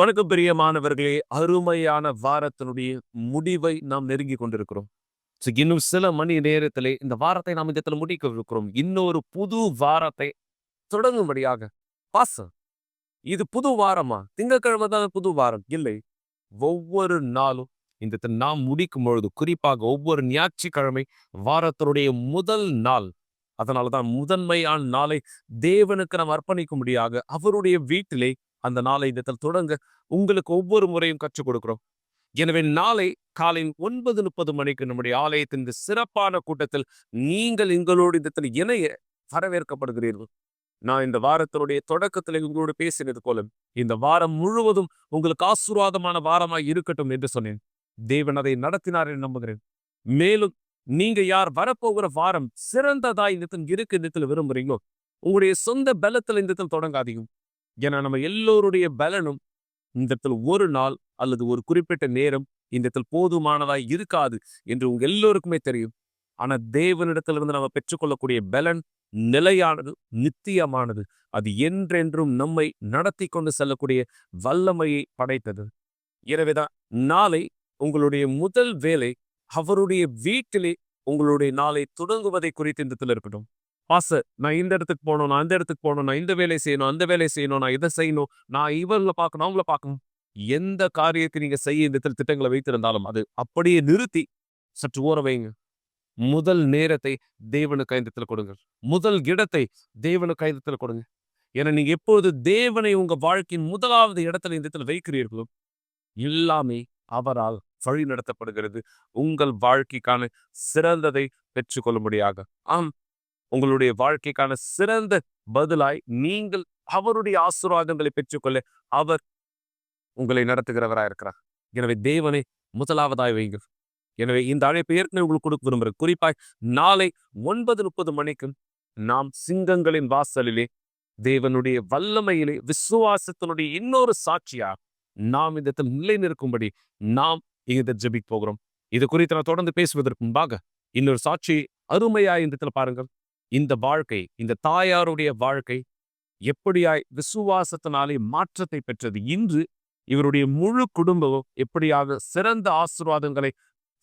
வணக்கம் பிரியமானவர்களே, அருமையான வாரத்தினுடைய முடிவை நாம் நெருங்கி கொண்டிருக்கிறோம். இன்னும் சில மணி நேரத்திலே இந்த வாரத்தை நாம் இந்த இடத்துல முடிக்கவிருக்கிறோம். இன்னொரு புது வாரத்தை தொடங்கும்படியாக. பாஸ்டர், இது புது வாரமா? திங்கட்கிழமை தான் புது வாரம். இல்லை. ஒவ்வொரு நாளும் இந்த நாம் முடிக்கும் பொழுது, குறிப்பாக ஒவ்வொரு ஞாயிற்றுக்கிழமை வாரத்தினுடைய முதல் நாள். அதனாலதான் முதன்மையான நாளை தேவனுக்கு நாம் அர்ப்பணிக்கும்படியாக அவருடைய வீட்டிலே அந்த நாளை இந்த தொடங்க உங்களுக்கு ஒவ்வொரு முறையும் கற்றுக் கொடுக்கிறோம். எனவே நாளை காலை 9:30 மணிக்கு நம்முடைய ஆலயத்தின் இந்த சிறப்பான கூட்டத்தில் நீங்கள் எங்களோடு இந்த இணைய வரவேற்கப்படுகிறீர்கள். நான் இந்த வாரத்தினுடைய தொடக்கத்தில் உங்களோடு பேசினது போல இந்த வாரம் முழுவதும் உங்களுக்கு ஆசீர்வாதமான வாரமாய் இருக்கட்டும் என்று சொன்னேன். தேவன் அதை நடத்தினார் என்று நம்புகிறேன். மேலும் நீங்க யார் வரப்போகிற வாரம் சிறந்ததாய் இருக்கு விரும்புறீங்களோ, உங்களுடைய சொந்த பலத்தில் இந்த தொடங்காதீங்க. ஏன்னா நம்ம எல்லோருடைய பலனும் இந்த ஒரு நாள் அல்லது ஒரு குறிப்பிட்ட நேரம் இந்த போதுமானதாய் இருக்காது என்று உங்க எல்லோருக்குமே தெரியும். ஆனா தேவனிடத்திலிருந்து நம்ம பெற்றுக்கொள்ளக்கூடிய பலன் நிலையானது, நித்தியமானது. அது என்றென்றும் நம்மை நடத்தி கொண்டு செல்லக்கூடிய வல்லமையை படைத்தது. எனவேதான் நாளை உங்களுடைய முதல் வேலை அவருடைய வீட்டிலே உங்களுடைய நாளை தொடங்குவதை குறித்து இந்த இருக்கட்டும். நான் இந்த இடத்துக்கு போகணும், நான் அந்த இடத்துக்கு போகணும், நான் இந்த வேலை செய்யணும், அந்த வேலை செய்யணும், நான் இதை செய்யணும், நான் இவங்களை பார்க்கணும், அவங்கள பார்க்கணும். எந்த காரியத்தை நீங்க செய்ய இந்த திட்டங்களை வைத்திருந்தாலும் அது அப்படியே நிறுத்தி சற்று ஓர வைங்க. முதல் நேரத்தை தேவனுக்கு ஐந்தத்துல கொடுங்க. முதல் இடத்தை தேவனுக்கு ஐந்தத்துல கொடுங்க. ஏன்னா நீங்க எப்போது தேவனை உங்க வாழ்க்கையின் முதலாவது இடத்துல இந்த வைக்கிறீர்களோ, எல்லாமே அவரால் வழி நடத்தப்படுகிறது. உங்கள் வாழ்க்கைக்கான சிறந்ததை பெற்றுக்கொள்ளும்படியாக. உங்களுடைய வாழ்க்கைக்கான சிறந்த பதிலாய் நீங்கள் அவருடைய ஆசீர்வாதங்களை பெற்றுக்கொள்ள அவர் உங்களை நடத்துகிறவராய் இருக்கிறார். எனவே தேவனை முதலாவதாய் வைங்க. எனவே இந்த அழைப்பு ஏற்கனவே உங்களுக்கு கொடுக்க விரும்புகிறேன். குறிப்பாய் நாளை 9:30 மணிக்கு நாம் சிங்கங்களின் வாசலிலே தேவனுடைய வல்லமையிலே விசுவாசத்தினுடைய இன்னொரு சாட்சியாக நாம் இந்த நிலை நிற்கும்படி நாம் இதை ஜெபிக்க போகிறோம். இது குறித்து நான் தொடர்ந்து பேசுவதற்கு முன்பாக இன்னொரு சாட்சி அருமையாய் இந்த பாருங்கள். இந்த வாழ்க்கை, இந்த தாயாருடைய வாழ்க்கை எப்படியாய் விசுவாசத்தினாலே மாற்றத்தை பெற்றது. இன்று இவருடைய முழு குடும்பமும் எப்படியாக சிறந்த ஆசீர்வாதங்களை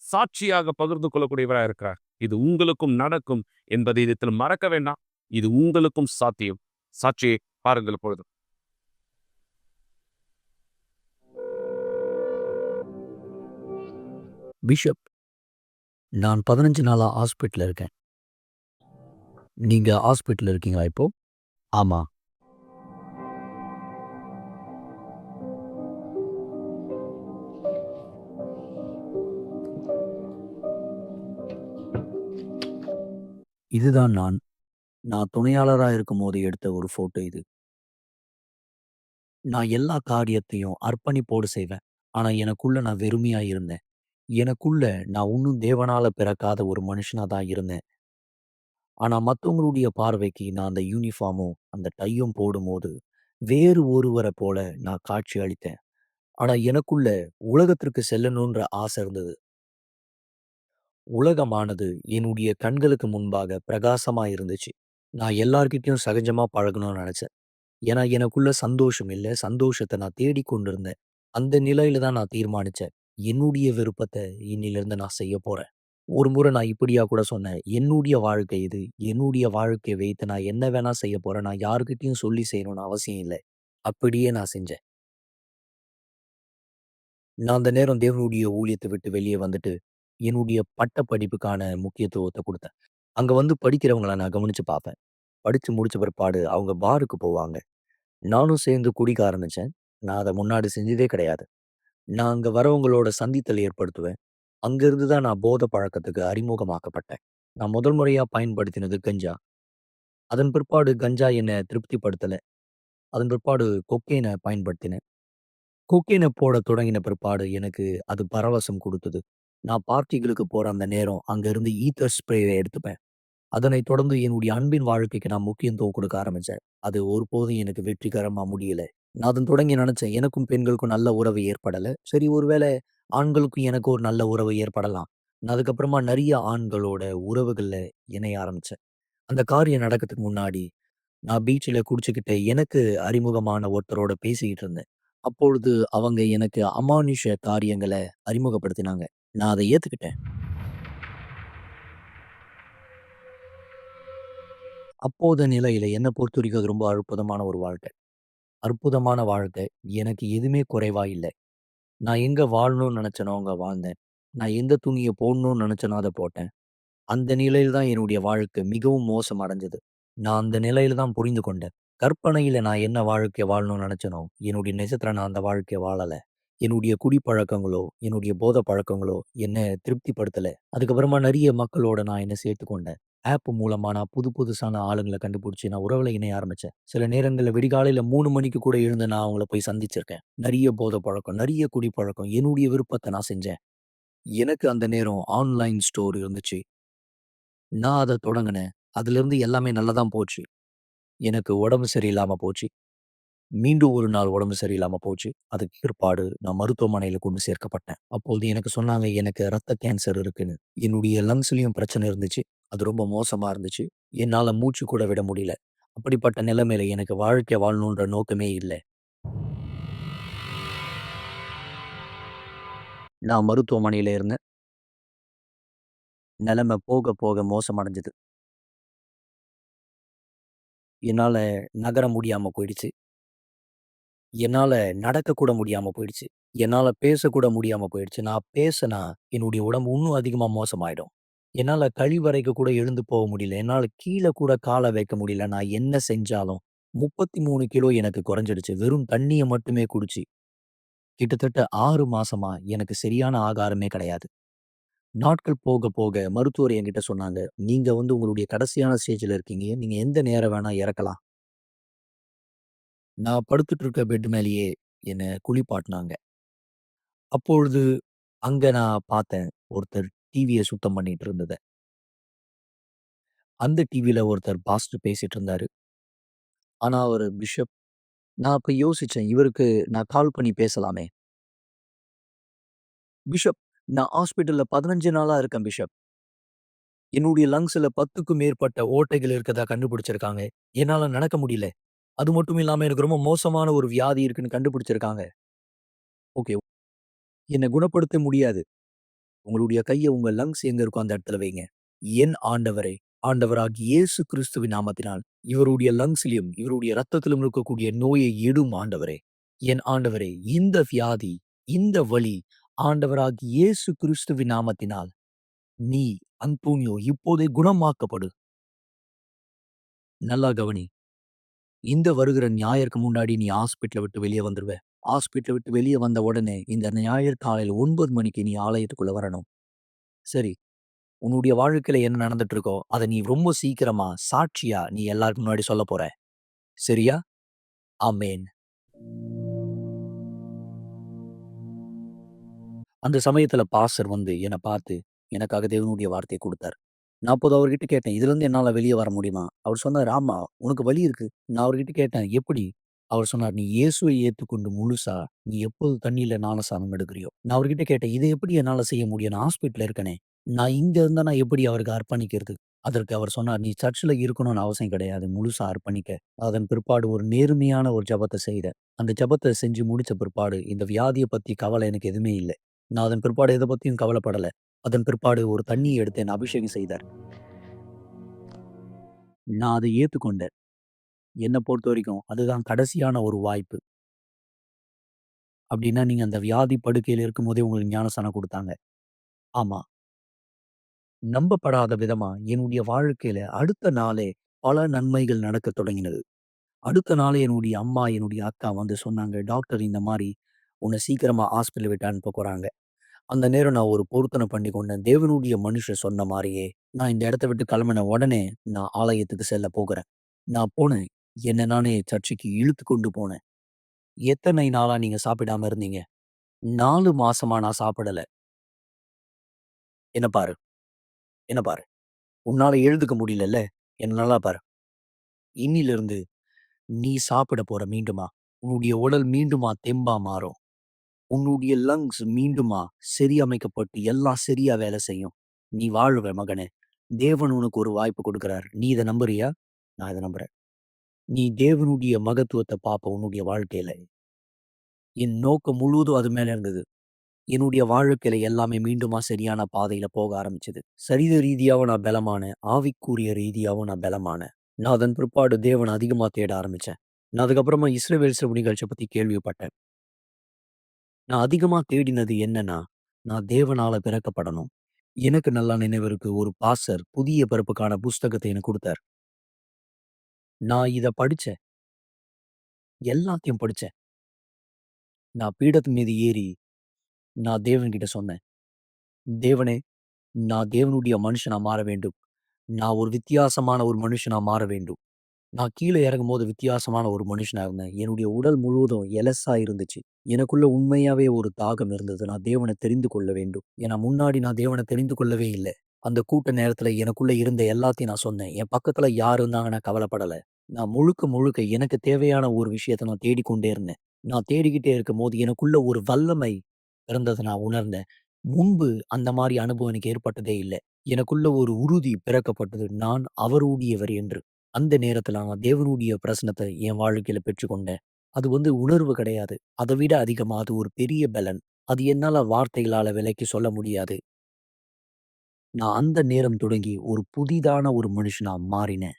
சாட்சியாக பகிர்ந்து கொள்ளக்கூடியவராக இருக்கிறார். இது உங்களுக்கும் நடக்கும் என்பதை இதில் மறக்க வேண்டாம். இது உங்களுக்கும் சாத்தியம். சாட்சியை பாருங்கள் பொழுது. பிஷப், நான் 15 நாளா ஹாஸ்பிட்டல் இருக்கேன். நீங்க ஹாஸ்பிட்டல் இருக்கீங்களா இப்போ? ஆமா. இதுதான் நான் துணையாளரா இருக்கும் போது எடுத்த ஒரு போட்டோ இது. நான் எல்லா காரியத்தையும் அர்ப்பணிப்போடு செய்வேன். ஆனா எனக்குள்ள நான் வெறுமையா இருந்தேன். எனக்குள்ள நான் இன்னும் தேவனால பிறக்காத ஒரு மனுஷனா தான் இருந்தேன். ஆனா மத்தவங்களுடைய பார்வைக்கு நான் அந்த யூனிஃபார்மும் அந்த டையும் போடும்போது வேறு ஒருவரை போல நான் காட்சி அளித்தேன். ஆனா எனக்குள்ள உலகத்திற்கு செல்லணுன்ற ஆசை இருந்தது. உலகமானது என்னுடைய கண்களுக்கு முன்பாக பிரகாசமா இருந்துச்சு. நான் எல்லார்கிட்டயும் சகஜமா பழகணும்னு நினைச்சேன். ஏன்னா எனக்குள்ள சந்தோஷம் இல்ல. சந்தோஷத்தை நான் தேடிக்கொண்டிருந்தேன். அந்த நிலையில தான் நான் தீர்மானிச்சேன். என்னுடைய விருப்பத்தை இன்னிலிருந்து நான் செய்ய போறேன். ஒரு முறை நான் இப்படியா கூட சொன்னேன். என்னுடைய வாழ்க்கை இது. என்னுடைய வாழ்க்கைய வைத்து நான் என்ன வேணா செய்ய போறேன். நான் யார்கிட்டயும் சொல்லி செய்யணும்னு அவசியம் இல்ல. அப்படியே நான் செஞ்சேன். நான் அந்த நேரம் தேவனுடைய ஊழியத்தை விட்டு வெளியே வந்துட்டு, என்னுடைய பட்ட படிப்புக்கான முக்கியத்துவத்த குடுத்தேன். அங்க வந்து படிக்கிறவங்கள நான் கவனிச்சு பார்ப்பேன். படிச்சு முடிச்ச பிற்பாடு அவங்க பாருக்கு போவாங்க. நானும் சேர்ந்து குடிக்க ஆரம்பிச்சேன். நான் அத முன்னாடி செஞ்சதே கிடையாது. நான் அங்க வரவங்களோட சந்தித்தல் ஏற்படுத்துவேன். அங்கிருந்து தான் நான் போதை பழக்கத்துக்கு அறிமுகமாக்கப்பட்டேன். நான் முதல் முறையா பயன்படுத்தினது கஞ்சா. அதன் பிற்பாடு கஞ்சா என்ன திருப்திப்படுத்தல. அதன் பிற்பாடு கொக்கைன பயன்படுத்தினேன். கொக்கைன போட தொடங்கின பிற்பாடு எனக்கு அது பரவசம் குடுத்தது. நான் பார்ட்டிகளுக்கு போற அந்த நேரம் அங்கிருந்து ஈத்தர் ஸ்ப்ரேவை எடுத்துப்பேன். அதனைத் தொடர்ந்து என்னுடைய அன்பின் வாழ்க்கைக்கு நான் முக்கியத்துவம் கொடுக்க ஆரம்பிச்சேன். அது ஒருபோதும் எனக்கு வெற்றிகரமா முடியல. நான் அதன் தொடங்கி நினைச்சேன், எனக்கும் பெண்களுக்கும் நல்ல உறவு ஏற்படல. சரி, ஒருவேளை ஆண்களுக்கும் எனக்கும் ஒரு நல்ல உறவு ஏற்படலாம். நான் அதுக்கப்புறமா நெறைய ஆண்களோட உறவுகள்ல இணைய ஆரம்பிச்சேன். அந்த காரியம் நடக்கிறதுக்கு முன்னாடி, நான் பீச்ல குடிச்சுக்கிட்டு எனக்கு அறிமுகமான ஒருத்தரோட பேசிக்கிட்டு இருந்தேன். அப்பொழுது அவங்க எனக்கு அமானுஷ காரியங்கள அறிமுகப்படுத்தினாங்க. நான் அத ஏத்துக்கிட்டேன். அப்போத நிலையில என்ன பொறுத்தவரைக்கும் அது ரொம்ப அற்புதமான ஒரு வாழ்க்கை. அற்புதமான வாழ்க்கை. எனக்கு எதுவுமே குறைவா இல்ல. நான் எங்க வாழணும்னு நெனச்சேனோ அங்க வாழ்ந்தேன். நான் எந்த துணிய போடணும்னு நெனச்சேனோ அத போட்டேன். அந்த நிலையில தான் என்னுடைய வாழ்க்கை மிகவும் மோசம் அடைஞ்சது. நான் அந்த நிலையில தான் புரிந்து கொண்டேன். கற்பனையில நான் என்ன வாழ்க்கை வாழணும்னு நெனச்சேனோ, என்னுடைய நிஜத்துல நான் அந்த வாழ்க்கைய வாழல. என்னுடைய குடிப்பழக்கங்களோ, என்னுடைய போதை பழக்கங்களோ என்ன திருப்திப்படுத்தல. அதுக்கப்புறமா நெறைய மக்களோட நான் என்ன சேர்த்துக்கொண்டேன். ஆப் மூலமா நான் புதுசான ஆளுங்கள கண்டுபிடிச்சு நான் உறவுல இணைய ஆரம்பிச்சேன். சில நேரங்கள்ல விடிகாலையில 3 மணிக்கு கூட எழுந்து நான் அவங்கள போய் சந்திச்சிருக்கேன். நெறைய போதை பழக்கம், நெறைய குடிப்பழக்கம். என்னுடைய விருப்பத்த நான் செஞ்சேன். எனக்கு அந்த நேரம் ஆன்லைன் ஸ்டோர் இருந்துச்சு. நான் அத தொடங்குனேன். அதிலிருந்து எல்லாமே நல்லா தான் போச்சு. எனக்கு உடம்பு சரியில்லாம போச்சு. மீண்டும் ஒரு நாள் உடம்பு சரியில்லாம போச்சு. அதுக்கு பிற்பாடு நான் மருத்துவமனையில கொண்டு சேர்க்கப்பட்டேன். அப்பொழுது எனக்கு சொன்னாங்க, எனக்கு ரத்த கேன்சர் இருக்குன்னு. என்னுடைய லங்ஸ்லயும் பிரச்சனை இருந்துச்சு. அது ரொம்ப மோசமா இருந்துச்சு. என்னால மூச்சு கூட விட முடியல. அப்படிப்பட்ட நிலைமையில எனக்கு வாழ்க்கை வாழணுன்ற நோக்கமே இல்ல. நான் மருத்துவமனையில இருந்தேன். நிலைமை போக போக மோசமடைஞ்சது. என்னால நகர முடியாம போயிடுச்சு. என்னால நடக்கக்கூட முடியாம போயிடுச்சு. என்னால பேசக்கூட முடியாம போயிடுச்சு. நான் பேசனா, என்னுடைய உடம்பு இன்னும் அதிகமா மோசமாயிடும். என்னால கழிவறைக்கு கூட எழுந்து போக முடியல. என்னால கீழ கூட கால வைக்க முடியல. நான் என்ன செஞ்சாலும் 33 கிலோ எனக்கு குறைஞ்சிடுச்சு. வெறும் தண்ணீய மட்டுமே குடிச்சு. கிட்டத்தட்ட 6 மாசமா எனக்கு சரியான ஆகாரமே கிடையாது. நாட்கள் போக போக மருத்துவர் என்கிட்ட சொன்னாங்க, "நீங்க உங்களுடைய கடைசியான ஸ்டேஜ்ல இருக்கீங்க. நீங்க எந்த நேரம் வேணா இறக்கலாம்." நான் படுத்துட்டு இருக்க பெட் மேலேயே என்ன குளிப்பாட்டுனாங்க. அப்பொழுது அங்க நான் பார்த்தேன். ஒருத்தர் டிவிய சுத்தம் பண்ணிட்டு இருந்தத. அந்த டிவில ஒருத்தர் பாஸ்டர் பேசிட்டு இருந்தாரு. ஆனா அவரு பிஷப். நான் அப்ப யோசிச்சேன். இவருக்கு நான் கால் பண்ணி பேசலாமே. பிஷப், நான் ஹாஸ்பிட்டல்ல 15 நாளா இருக்கேன் பிஷப். என்னுடைய லங்ஸ்ல 10க்கும் மேற்பட்ட ஓட்டைகள் இருக்கதா கண்டுபிடிச்சிருக்காங்க. என்னால நடக்க முடியல. அது மட்டும் இல்லாம எனக்கு ரொம்ப மோசமான ஒரு வியாதி இருக்குன்னு கண்டுபிடிச்சிருக்காங்க. ஓகே. என்ன குணப்படுத்த முடியாது. உங்களுடைய கைய உங்க லங்ஸ் எங்க இருக்கோ அந்த இடத்துல வைங்க. என் ஆண்டவரே, ஆண்டவராகிய இயேசு கிறிஸ்துவின் நாமத்தினால் இவருடைய லங்ஸ்லயும், இவருடைய இரத்தத்திலும் இருக்கக்கூடிய நோயை எடும் ஆண்டவரே. என் ஆண்டவரே, இந்த வியாதி, இந்த வலி ஆண்டவராகிய இயேசு கிறிஸ்துவின் நாமத்தினால் நீ அந்தோனியோ இப்போதே குணமாக்கப்படு. நல்லா கவனி. இந்த வருகிற ஞாயிறுக்கு முன்னாடி நீ ஹாஸ்பிட்டல விட்டு வெளிய வந்துருவ. ஹாஸ்பிட்டல விட்டு வெளிய வந்த உடனே இந்த ஞாயிறு காலையில 9 மணிக்கு நீ ஆலயத்துக்குள்ள வரணும். சரி. உன்னுடைய வாழ்க்கையில என்ன நடந்துட்டு இருக்கோ, அத நீ ரொம்ப சீக்கிரமா சாட்சியா நீ எல்லாருக்கு முன்னாடி சொல்லப் போற. சரியா? ஆமென். அந்த சமயத்துல பாஸ்டர் என்ன பார்த்து, எனக்காக தேவனுடைய வார்த்தைய குடுத்தார். நான் அப்போது அவர்கிட்ட கேட்டேன், "இதுலருந்து என்னால வெளிய வர முடியுமா?" அவர் சொன்னாரு, "ஆமா, உனக்கு வலி இருக்கு." நான் அவர்கிட்ட கேட்டேன், "எப்படி?" அவர் சொன்னார், "நீ இயேசுவை ஏத்துக்கொண்டு முழுசா, நீ எப்போது தண்ணீல ஞானஸ்நானம் எடுக்கிறியோ." நான் அவர்கிட்ட கேட்டேன், "இத எப்படி என்னால செய்ய முடியும்? நான் ஹாஸ்பிட்டல்ல இருக்கனே. நான் இங்க இருந்தா நான் எப்படி அவருக்கு அர்ப்பணிக்கிறது?" அதற்கு அவர் சொன்னார், "நீ சர்ச்ல இருக்கணும்னு அவசியம் கிடையாது. முழுசா அர்ப்பணிக்க." அதன் பிற்பாடு ஒரு நேர்மையான ஒரு ஜெபத்த செய்தேன். அந்த ஜெபத்த செஞ்சு முடிச்ச பிற்பாடு, இந்த வியாதிய பத்தி கவலை எனக்கு எதுவுமே இல்ல. நான் அதன் பிற்பாடு எத பத்தியும் கவலைப்படல. அதன் பிற்பாடு ஒரு தண்ணீய எடுத்து என்ன அபிஷேகம் செய்தார். நான் அதை ஏத்துக்கொண்டேன். என்ன பொறுத்தவரைக்கும் அதுதான் கடைசியான ஒரு வாய்ப்பு. அப்டின்னா, நீங்க அந்த வியாதி படுக்கையில இருக்கும்போதே உங்களுக்கு ஞானஸ்நானம் குடுத்தாங்க. ஆமா. நம்பப்படாத விதமா என்னுடைய வாழ்க்கையில அடுத்த நாளே பல நன்மைகள் நடக்கத் தொடங்கினது. அடுத்த நாளே என்னுடைய அம்மா, என்னுடைய அக்கா சொன்னாங்க, "டாக்டர் இந்த மாரி உன்ன சீக்கிரமா ஹாஸ்பிட்டல் விட்டு அனுப்பப் போறாங்க." அந்த நேரம் நான் ஒரு பொருத்தனை பண்ணி கொண்டேன். தேவனுடைய மனுஷன் சொன்ன மாரியே, நான் இந்த இடத்த விட்டு கிளம்பின உடனே நான் ஆலயத்துக்கு செல்ல போகிறேன். நான் போனேன். என்ன நானே சர்ச்சுக்கு இழுத்து கொண்டு போனேன். "எத்தனை நாளா நீங்க சாப்பிடாம இருந்தீங்க?" 4 மாசமா நான் சாப்பிடல. "என்ன பாரு, என்ன பாரு. உன்னால எழுந்துக்க முடியலல்ல? என்ன நல்லா பாரு. இன்னிலிருந்து நீ சாப்பிட போற மீண்டுமா. உன்னுடைய உடல் மீண்டுமா தெம்பா மாறும். உன்னுடைய லங்ஸ் மீண்டுமா சரியமைக்கப்பட்டு எல்லாம் சரியா வேலை செய்யும். நீ வாழ்வ மகனே. தேவன் உனக்கு ஒரு வாய்ப்பு குடுக்குறார். நீ இத நம்புறியா?" நான் இத நம்புறேன். நீ தேவனுடைய மகத்துவத்த பாப்ப உன்னுடைய வாழ்க்கையில. என் நோக்கம் முழுவதும் அது மேல இருந்தது. என்னுடைய வாழ்க்கையில எல்லாமே மீண்டுமா சரியான பாதையில போக ஆரம்பிச்சது. சரீர ரீதியாவும் நான் பலமானேன். ஆவிக்குரிய ரீதியாவும் நான் பலமானேன். நான் அதன் பிற்பாடு தேவன அதிகமா தேட ஆரம்பிச்சேன். நான் அதுக்கப்புறமா இஸ்ரவேல் சிறுவ நிகழ்ச்சிய பத்தி கேள்விப்பட்டேன். நான் அதிகமா தேடினது என்னன்னா, நான் தேவனால பிறக்கப்படணும். எனக்கு நல்லா நினைவு இருக்கு. ஒரு பாஸ்டர் புதிய பிறப்புக்கான புஸ்தகத்த எனக்கு குடுத்தார். நான் இத படிச்சேன். எல்லாத்தையும் படிச்சேன். நான் பீடத்து மீது ஏறி, நான் தேவன்கிட்ட சொன்னேன். தேவனே! நான் தேவனுடைய மனுஷனா மாற வேண்டும். நான் ஒரு வித்தியாசமான ஒரு மனுஷனா மாற வேண்டும். நான் கீழ இறங்கும்போது வித்தியாசமான ஒரு மனுஷனா இருந்தேன். என்னுடைய உடல் முழுவதும் எலசா இருந்துச்சு. எனக்குள்ள உண்மையாவே ஒரு தாகம் இருந்தது. நான் தேவன தெரிந்து கொள்ள வேண்டும். ஏன்னா முன்னாடி நான் தேவன தெரிந்து கொள்ளவே இல்ல. அந்த கூட்ட நேரத்துல எனக்குள்ள இருந்த எல்லாத்தையும் நான் சொன்னேன். என் பக்கத்துல யார் இருந்தாங்க நான் கவலைப்படல. நான் முழுக்க முழுக்க எனக்கு தேவையான ஒரு விஷயத்த நான் தேடிக்கொண்டே இருந்தேன். நான் தேடிக்கிட்டே இருக்கும்போது எனக்குள்ள ஒரு வல்லமை பிறந்தத நான் உணர்ந்தேன். முன்பு அந்த மாரி அனுபவம் எனக்கு ஏற்பட்டதே இல்ல. எனக்குள்ள ஒரு உறுதி பிறக்கப்பட்டது. நான் அவருடையவர் என்று. அந்த நேரத்துல நான் தேவனுடைய பிரசன்னத்த என் வாழ்க்கையில பெற்றுக்கொண்டேன். அது உணர்வு கிடையாது. அத விட அதிகமா அது ஒரு பெரிய பலன். அது என்னால வார்த்தைகளால விளக்கி சொல்ல முடியாது. நான் அந்த நேரம் தொடங்கி ஒரு புதிதான ஒரு மனுஷனா மாறினேன்.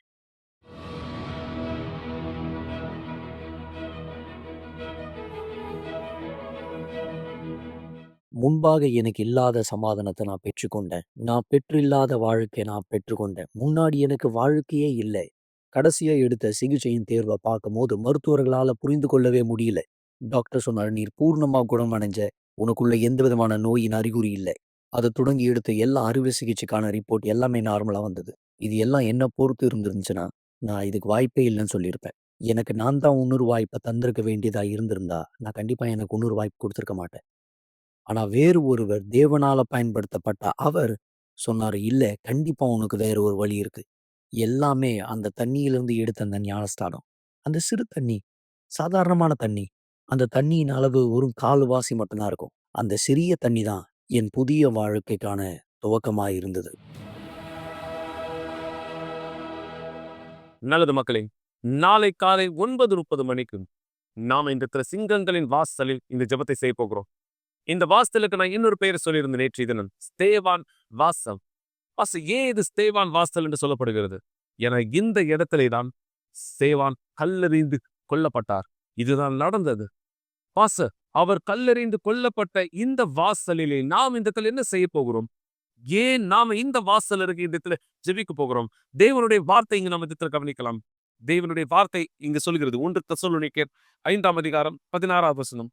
முன்பாக எனக்கு இல்லாத சமாதானத்த நான் பெற்றுக்கொண்டேன். நான் பெற்றில்லாத வாழ்க்கைய நான் பெற்றுக்கொண்டேன். முன்னாடி எனக்கு வாழ்க்கையே இல்ல. கடைசியா எடுத்த சிகிச்சையின் தேர்வ பார்க்கும்போது மருத்துவர்களால புரிந்து கொள்ளவே முடியல. டாக்டர் சொன்னாரு, "நீர் பூர்ணமா குணமடைஞ்ச. உனக்குள்ள எந்த விதமான நோயின் அறிகுறி இல்ல." அத தொடங்கி எடுத்த எல்லா அறுவை சிகிச்சைக்கான ரிப்போர்ட் எல்லாமே நார்மலா வந்தது. இது எல்லாம் என்ன பொறுத்து இருந்திருந்துச்சுன்னா, நான் இதுக்கு வாய்ப்பே இல்லன்னு சொல்லியிருப்பேன். எனக்கு நான் தான் இன்னொரு வாய்ப்ப தந்திருக்க வேண்டியதா இருந்திருந்தா, நான் கண்டிப்பா எனக்கு இன்னொரு வாய்ப்பு குடுத்திருக்க மாட்டேன். ஆனா வேறு ஒருவர் தேவனால பயன்படுத்தப்பட்ட அவர் சொன்னாரு, "இல்ல, கண்டிப்பா உனக்கு வேற ஒரு வழி இருக்கு." எல்லாமே அந்த தண்ணீயிலிருந்து எடுத்த அந்த ஞானஸ்தானம். அந்த சிறு தண்ணி, சாதாரணமான தண்ணி. அந்த தண்ணியின் அளவு வெறும் கால்வாசி மட்டும் தான் இருக்கும். அந்த சிறிய தண்ணி தான் என் புதிய வாழ்க்கைக்கான துவக்கமா இருந்தது. நல்லது மக்களே. நாளை காலை 9:30 மணிக்கு நாம இந்த இடத்துல சிங்கங்களின் வாசலில் இந்த ஜெபத்தை செய்யப் போகிறோம். இந்த வாசலுக்கு நான் இன்னொரு பெயர் சொல்லியிருந்தேன் நேற்றைய தினம். ஸ்தேவான் வாசல். ஏன் இது ஸ்தேவான் வாசல் என்று சொல்லப்படுகிறது? என இந்த இடத்திலே தான் ஸ்தேவான் கல்லெறிந்து கொல்லப்பட்டார். இதுதான் நடந்தது. அவர் கல்லெறிந்து கொல்லப்பட்ட இந்த வாசலிலே நாம் இந்த இடத்துல என்ன செய்ய போகிறோம்? ஏன் நாம இந்த வாசல் அருகே இந்த இடத்துல ஜெபிக்க போகிறோம்? தேவனுடைய வார்த்தை இங்கு நம்ம இந்த இடத்துல கவனிக்கலாம். தேவனுடைய வார்த்தை இங்கு சொல்கிறது. 1 தெசலோனிக்கேயர் 5ஆம் அதிகாரம் 16ஆம் வசனம்.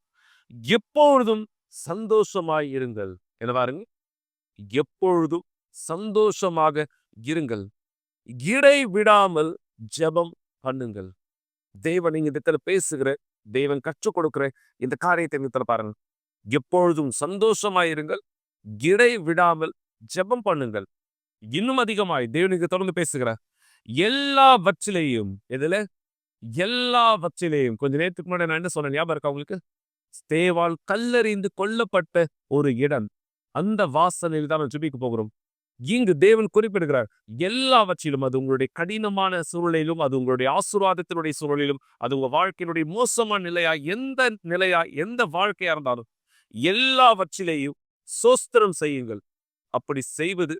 எப்பொழுதும் சந்தோஷமாய் இருங்கள். என்ன பாருங்க? எப்பொழுதும் சந்தோஷமாக இருங்கள். இடைவிடாமல் ஜெபம் பண்ணுங்கள். தேவன் இந்த இடத்துல பேசுகிற, தேவன் கற்றுக் கொடுக்கிற இந்த காரியத்தை இந்த இடத்துல பாருங்க. எப்பொழுதும் சந்தோஷமாயிருங்கள். இடைவிடாமல் ஜெபம் பண்ணுங்கள். இன்னும் அதிகமாய் தேவனுக்கு தொடர்ந்து பேசுகிறார். எல்லாவற்றிலேயும் எதுல? எல்லாவற்றிலேயும். கொஞ்ச நேரத்துக்கு முன்னாடி நான் என்ன சொன்னேன் ஞாபகம் இருக்கா உங்களுக்கு? ஸ்தேவான் கல்லெறிந்து கொல்லப்பட்ட ஒரு இடம். அந்த வாசலில் தான் ஜெபிக்க போகிறோம். இங்கு தேவன் குறிப்பிடுகிறார். எல்லாவற்றிலும், அது உங்களுடைய கடினமான சூழ்நிலையிலும், அது உங்களுடைய ஆசீர்வாதத்தினுடைய சூழலிலும், அது உங்க வாழ்க்கையினுடைய மோசமான நிலையா, எந்த வாழ்க்கையா இருந்தாலும், எல்லாவற்றிலேயும் சோஸ்திரம் செய்யுங்கள். அப்படி செய்வது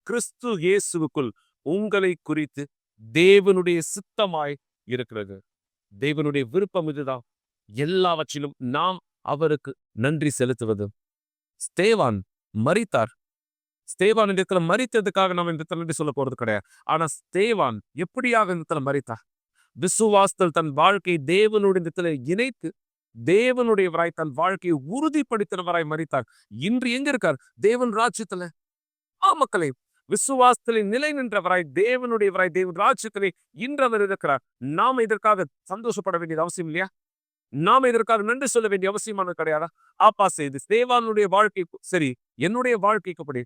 கிறிஸ்து இயேசுவுக்குள் உங்களை குறித்து தேவனுடைய சித்தமாய் இருக்கிறது. தேவனுடைய விருப்பம் இதுதான். எல்லாவற்றிலும் நாம் அவருக்கு நன்றி செலுத்துவது. ஸ்தேவான் மரித்தார். ஸ்தேவான் இந்த இடத்துல மரித்ததுக்காக நம்ம இந்த இடத்துல நன்றி சொல்ல போறது கிடையாது. ஆனா ஸ்தேவான் எப்படியாக இந்த இடத்துல மரித்தார்? விசுவாசத்தில் தன் வாழ்க்கை தேவனுடைய இடத்துல இணைத்து தேவனுடையவராய் தன் வாழ்க்கையை உறுதிப்படுத்தினவராய் மரித்தார். இன்று எங்க இருக்கார்? தேவன் ராஜ்யத்துல. மக்களே, விசுவாசத்திலே நிலை நின்றவராய் தேவனுடையவராய் தேவன் ராஜ்யத்திலே இன்று அவர் இருக்கிறார். நாம இதற்காக சந்தோஷப்பட வேண்டியது அவசியம் இல்லையா? நாம இதற்காக நன்றி சொல்ல வேண்டிய அவசியமானது கிடையாதா? செய்து தேவானுடைய வாழ்க்கை சரி, என்னுடைய வாழ்க்கைக்கு அப்படி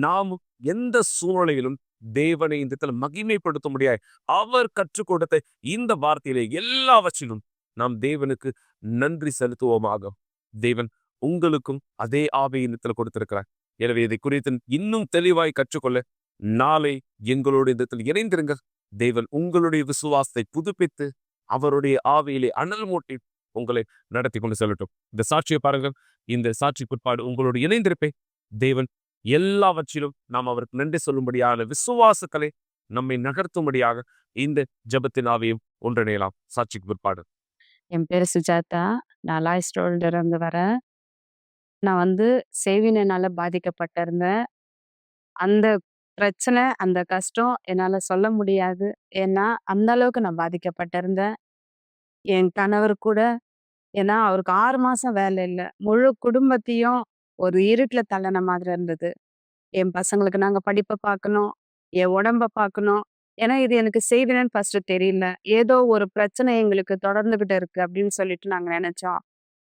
நாமும் எந்த சூழ்நிலையிலும் தேவனை இந்த இடத்துல மகிமைப்படுத்த முடியாது. அவர் கற்றுக் கொடுத்த இந்த வார்த்தையிலே எல்லாவற்றிலும் நாம் தேவனுக்கு நன்றி செலுத்துவோமாக. தேவன் உங்களுக்கும் அதே ஆவியை இந்த இடத்துல கொடுத்திருக்கிறார். எனவே இதை குறித்து இன்னும் தெளிவாய் கற்றுக்கொள்ள நாளை எங்களோட இந்த இடத்தில் இணைந்திருங்க. தேவன் உங்களுடைய விசுவாசத்தை புதுப்பித்து அவருடைய ஆவியிலே அனல் மூட்டி உங்களை நடத்தி கொண்டு செல்லட்டும். இந்த சாட்சியை பாருங்கள். இந்த சாட்சி பிற்பாடு உங்களோடு இணைந்திருப்பேன். தேவன் எல்லாவற்றிலும் நாம் அவருக்கு நன்றி சொல்லும்படியான விசுவாசங்களை நம்மை நகர்த்தும்படியாக இந்த ஜெபத்தின் ஆவியும் ஒன்றிணையலாம். சாட்சிக்கு பிற்பாடு. என் பேரு சுஜாதா. நான் லாய்ஸ் ரோடுல இருந்து வரேன். நான் வந்து செய்வினைனால பாதிக்கப்பட்டிருந்தேன். அந்த பிரச்சனை, அந்த கஷ்டம் என்னால சொல்ல முடியாது. ஏன்னா, அந்த அளவுக்கு நான் பாதிக்கப்பட்டிருந்தேன். என் கணவர் கூட ஏன்னா அவருக்கு 6 மாசம் வேலை இல்ல. முழு குடும்பத்தையும் ஒரு இருட்டுல தள்ளுன மாதிரி இருந்தது. என் பசங்களுக்கு நாங்க படிப்ப பார்க்கணும். என் உடம்ப பார்க்கணும். ஏன்னா, இது எனக்கு செய்வினைன்னு ஃபர்ஸ்ட்டு தெரியல. ஏதோ ஒரு பிரச்சனை எங்களுக்கு தொடர்ந்துகிட்டு இருக்கு அப்படின்னு சொல்லிட்டு நாங்க நெனச்சோம்.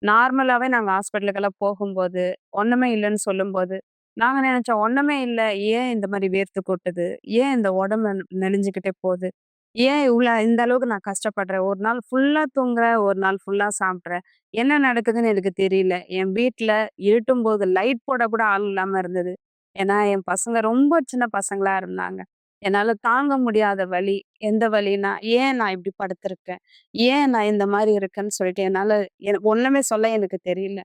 நார்மலாவே நாங்க ஹாஸ்பிட்டலுக்கெல்லாம் போகும்போது, ஒண்ணுமே இல்லன்னு சொல்லும்போது, நாங்க நெனச்சோம், "ஒண்ணுமே இல்ல. ஏன் இந்த மாரி வேர்த்து கொட்டுது? ஏன் இந்த உடம்பு நெளிஞ்சுக்கிட்டே போது? ஏன் இவ்ளோ இந்த அளவுக்கு நான் கஷ்டப்படுறேன்? ஒரு நாள் ஃபுல்லா தூங்குறேன், ஒரு நாள் ஃபுல்லா சாப்பிடுறேன். என்ன நடக்குதுன்னு எனக்கு தெரியல." என் வீட்ல இருட்டும்போது லைட் போட கூட ஆள் இல்லாம இருந்தது. ஏன்னா, என் பசங்க ரொம்ப சின்ன பசங்களா இருந்தாங்க. என்னால தாங்க முடியாத வலி. எந்த வலின்னா, "ஏன் நான் இப்படி படுத்திருக்கேன்? ஏன் நான் இந்த மாரி இருக்கேன்னு?" சொல்லிட்டு என்னால எனக்கு ஒண்ணுமே சொல்ல எனக்கு தெரியல.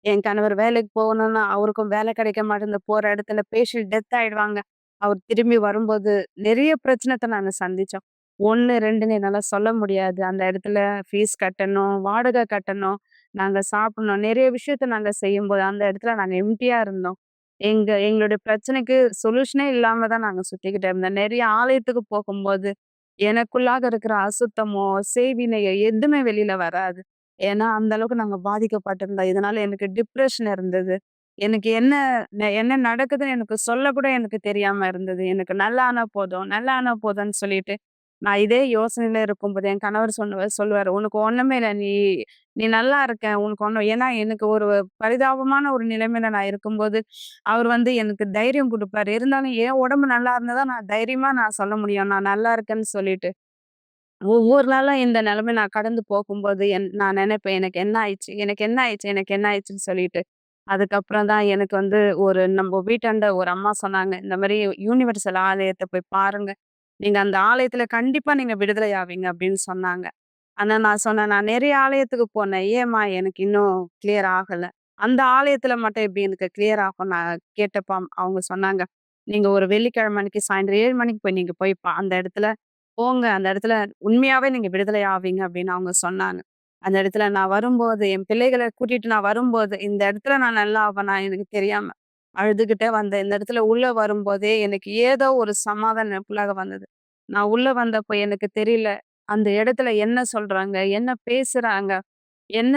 என் கணவர் வேலைக்கு போகணும்னா, அவருக்கும் வேலை கிடைக்க மாட்டேங்குது. போற இடத்துல பேஷண்ட் டெத் ஆயிடுவாங்க. அவர் திரும்பி வரும்போது நெறைய பிரச்சனத்த நாங்க சந்திச்சோம். 1, 2ன்னு என்னால சொல்ல முடியாது. அந்த இடத்துல ஃபீஸ் கட்டணும், வாடகை கட்டணும், நாங்க சாப்பிடணும். நெறைய விஷயத்த நாங்க செய்யும்போது, அந்த இடத்துல நாங்க எம்ப்டியா இருந்தோம். எங்களுடைய பிரச்சனைக்கு சொல்யூஷனே இல்லாம தான் நாங்க சுத்திக்கிட்டு இருந்தோம். நெறைய ஆலயத்துக்கு போகும்போது, எனக்குள்ளாக இருக்கிற அசுத்தமோ, செய்வினையோ எதுவுமே வெளியில வராது. ஏன்னா, அந்த அளவுக்கு நாங்க பாதிக்கப்பட்டிருந்தோம். இதனால எனக்கு டிப்ரஷன் இருந்தது. எனக்கு என்ன நடக்குதுன்னு எனக்கு சொல்லக்கூட எனக்கு தெரியாம இருந்தது. எனக்கு நல்லா ஆனா போதும், நல்லா ஆனா போதும்ன்னு சொல்லிட்டு, நான் இதே யோசனையில இருக்கும்போது என் கணவர் சொல்லுவாரு, "உனக்கு ஒண்ணுமே இல்ல. நீ நீ நல்லா இருக்க. உனக்கு ஒண்ணும்" ஏன்னா எனக்கு ஒரு பரிதாபமான ஒரு நிலைமையில நான் இருக்கும்போது, அவர் வந்து எனக்கு தைரியம் குடுப்பாரு. இருந்தாலும் என் உடம்பு நல்லா இருந்தா தான் நான் தைரியமா நான் சொல்ல முடியும். நான் நல்லா இருக்கேன்னு சொல்லிட்டு. ஒவ்வொரு நாளும் இந்த நிலைமை நான் கடந்து போகும்போது, நான் நெனைப்பேன், "எனக்கு என்ன ஆயிடுச்சு? எனக்கு என்ன ஆயிடுச்சு? எனக்கு என்ன ஆயிடுச்சுன்னு?" சொல்லிட்டு. அதுக்கப்புறம் தான் எனக்கு வந்து நம்ப வீட்டாண்ட ஒரு அம்மா சொன்னாங்க, "இந்த மாரி யுனிவர்சல் ஆலயத்த போய் பாருங்க. நீங்க அந்த ஆலயத்துல கண்டிப்பா நீங்க விடுதலை ஆவீங்க." அப்படின்னு சொன்னாங்க. ஆனா நான் சொன்னேன், "நான் நெறைய ஆலயத்துக்கு போனேன். ஏம்மா எனக்கு இன்னும் கிளியர் ஆகல? அந்த ஆலயத்துல மட்டும் எப்படி எனக்கு கிளியர் ஆகும்?" நான் கேட்டப்ப அவங்க சொன்னாங்க, "நீங்க ஒரு வெள்ளிக்கிழமை அன்னைக்கு சாயந்தரம் 7 மணிக்கு நீங்க போய் அந்த இடத்துல போங்க. அந்த இடத்துல உண்மையாவே நீங்க விடுதலை ஆவீங்க." அப்படின்னு அவங்க சொன்னாங்க. அந்த இடத்துல நான் வரும்போது, என் பிள்ளைகள கூட்டிட்டு நான் வரும்போது, இந்த இடத்துல நான் நல்லா ஆவேனா எனக்கு தெரியாம அழுதுகிட்டே வந்தேன். இந்த இடத்துல உள்ள வரும்போதே எனக்கு ஏதோ ஒரு சமாதானம் எனக்குள்ளாக வந்தது. நான் உள்ள வந்தப்போ எனக்கு தெரியல. அந்த இடத்துல என்ன சொல்றாங்க? என்ன பேசுறாங்க? என்ன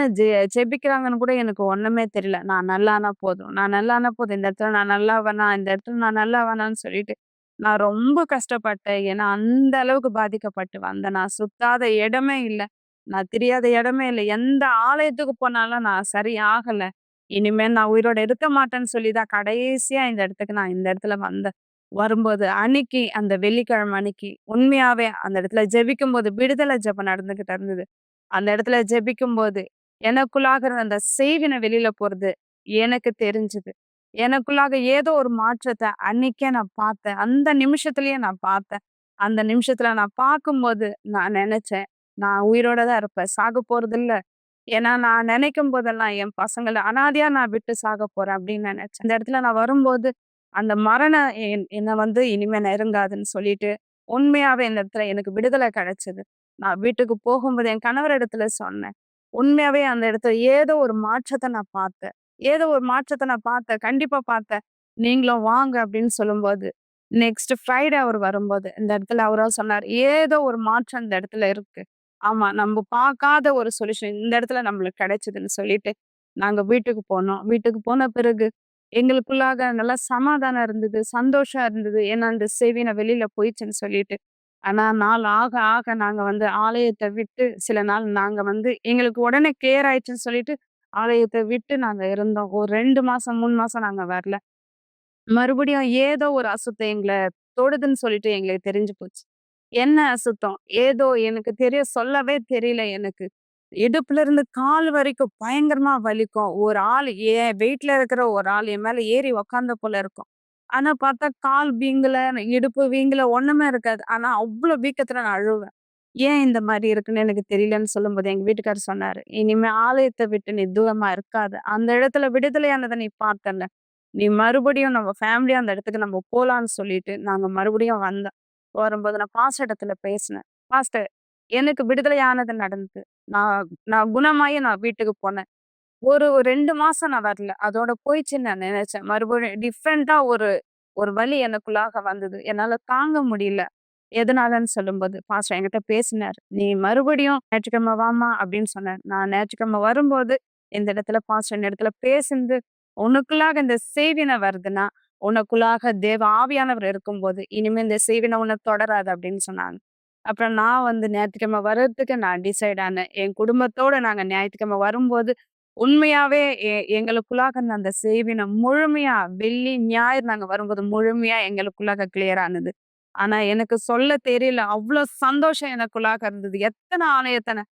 ஜெபிக்கிறாங்கன்னு கூட எனக்கு ஒண்ணுமே தெரியல. நான் நல்லானா போதும். நான் நல்லானா போதும். இந்த இடத்துல நான் நல்லா ஆவேனா? இந்த இடத்துல நான் நல்லா ஆவேனான்னு சொல்லிட்டு, நான் ரொம்ப கஷ்டப்பட்டேன். ஏன்னா, அந்த அளவுக்கு பாதிக்கப்பட்டு வந்தேன். நான் சுத்தாத இடமே இல்ல. நான் தெரியாத இடமே இல்ல. எந்த ஆலயத்துக்கு போனாலும் நான் சரி ஆகல. இனிமே நான் உயிரோட இருக்க மாட்டேன்னு சொல்லி தான் கடைசியா இந்த இடத்துல வந்தேன். வரும்போது அன்னைக்கு அந்த வெள்ளிக்கிழமை அன்னைக்கு உண்மையாவே அந்த இடத்துல ஜெபிக்கும்போது விடுதலை ஜெபம் நடந்துகிட்டு இருந்தது. அந்த இடத்துல ஜெபிக்கும்போது, எனக்குள்ளாக இருந்த அந்த செய்வின வெளியில போறது எனக்கு தெரிஞ்சது. எனக்குள்ளாக ஏதோ ஒரு மாற்றத்த அன்னைக்கே நான் பார்த்தேன். அந்த நிமிஷத்திலேயே நான் பார்த்தேன். அந்த நிமிஷத்துல நான் பார்க்கும்போது நான் நெனச்சேன், நான் உயிரோட தான் இருப்பேன். சாகப் போறதில்ல. ஏன்னா நான் நெனைக்கும் போதெல்லாம் என் பசங்கள அனாதையா நான் விட்டு சாகப் போறேன் அப்படின்னு நெனச்சேன். அந்த இடத்துல நான் வரும்போது, அந்த மரணம் என்ன வந்து இனிமே நெருங்காதுன்னு சொல்லிட்டு, உண்மையாவே இந்த இடத்துல எனக்கு விடுதலை கிடைச்சது. நான் வீட்டுக்கு போகும்போது என் கணவர் இடத்துல சொன்னேன். உண்மையாவே அந்த இடத்துல ஏதோ ஒரு மாற்றத்த நான் பார்த்தேன். ஏதோ ஒரு மாற்றத்த நான் பார்த்தேன். கண்டிப்பா பார்த்தேன். நீங்களும் வாங்க அப்படின்னு சொல்லும்போது, நெக்ஸ்ட் ஃப்ரைடே அவர் வரும்போது, இந்த இடத்துல அவரா சொன்னாரு, "ஏதோ ஒரு மாற்றம் இந்த இடத்துல இருக்கு. ஆமா, நம்ப பார்க்காத ஒரு சொல்யூஷன் இந்த இடத்துல நம்மளுக்கு கிடைச்சதுன்னு" சொல்லிட்டு, நாங்க வீட்டுக்கு போனோம். வீட்டுக்கு போன பிறகு எங்களுக்குள்ளாக நல்லா சமாதானம் இருந்தது, சந்தோஷம் இருந்தது. ஏன்னா, அந்த செய்வின வெளியில போயிடுச்சுன்னு சொல்லிட்டு. ஆனா, நாள் ஆக ஆக நாங்க வந்து ஆலயத்த விட்டு சில நாள் நாங்க வந்து எங்களுக்கு உடனே கிளியர் ஆயிடுச்சுன்னு சொல்லிட்டு, ஆலயத்த விட்டு நாங்க இருந்தோம். ஒரு 2 மாசம், 3 மாசம் நாங்க வரல. மறுபடியும் ஏதோ ஒரு அசுத்தம் எங்கள தொடுதுன்னு சொல்லிட்டு எங்களுக்கு தெரிஞ்சு போச்சு. என்ன அசுத்தம்? ஏதோ எனக்கு சொல்லவே தெரியல எனக்கு. இடுப்புல இருந்து கால் வரைக்கும் பயங்கரமா வலிக்கும். ஒரு ஆள் என் வெயிட்ல இருக்கிற ஒரு ஆள் என் மேல ஏறி உக்காந்த போல இருக்கும். ஆனா பார்த்தா கால் வீங்கல, இடுப்பு வீங்கல, ஒண்ணுமே இருக்காது. ஆனா அவ்ளோ வீக்கத்துல நான் அழுவேன். ஏன் இந்த மாரி இருக்குன்னு எனக்கு தெரியலன்னு சொல்லும்போது, எங்க வீட்டுக்காரர் சொன்னாரு, "இனிமே ஆலயத்த விட்டு நீ தூரமா இருக்காத. அந்த இடத்துல விடுதலையானத நீ பார்த்தல்ல. நீ மறுபடியும் நம்ம ஃபேமிலியா அந்த இடத்துக்கு நம்ம போலான்னு" சொல்லிட்டு, நாங்க மறுபடியும் வந்தோம். வரும்போது நான் பாஸ்டர் இடத்துல பேசினேன். "பாஸ்டர், எனக்கு விடுதலையானது நடந்தது. நான் நான் குணமாயி நான் வீட்டுக்கு போனேன். ஒரு 2 மாசம் நான் வரல. அதோட போயிடுச்சுன்னு நான் நெனச்சேன். மறுபடியும் டிஃப்ரெண்ட்டா ஒரு ஒரு வலி எனக்குள்ளாக வந்தது. என்னால தாங்க முடியல. எதனாலன்னு சொல்லும்போது, பாஸ்டர் என்கிட்ட பேசினாரு. "நீ மறுபடியும் ஞாயிற்றுக்கிழமை வாம்மா" அப்படின்னு சொன்னாரு. நான் ஞாயிற்றுக்கிழமை வரும்போது, இந்த இடத்துல பாஸ்டர் இந்த இடத்துல பேசினது, "உனக்குள்ளாக இந்த செய்வினை வருதுன்னா, உனக்குள்ளாக தேவ ஆவியானவர் இருக்கும்போது, இனிமே இந்த செய்வினை உன்ன தொடராது" அப்படின்னு சொன்னாங்க. அப்புறம் நான் வந்து ஞாயிற்றுக்கிழமை வர்றதுக்கு நான் டிசைட் ஆனேன். என் குடும்பத்தோட நாங்க ஞாயிற்றுக்கிழமை வரும்போது, உண்மையாவே எங்களுக்குள்ளாக இருந்த அந்த செய்வினை முழுமையா வெள்ளி, ஞாயிறு நாங்க வரும்போது முழுமையா எங்களுக்குள்ளாக கிளியர் ஆனது. ஆனா எனக்கு சொல்ல தெரியல. அவ்ளோ சந்தோஷம் எனக்குள்ளாக இருந்தது. எத்தன ஆலயத்தன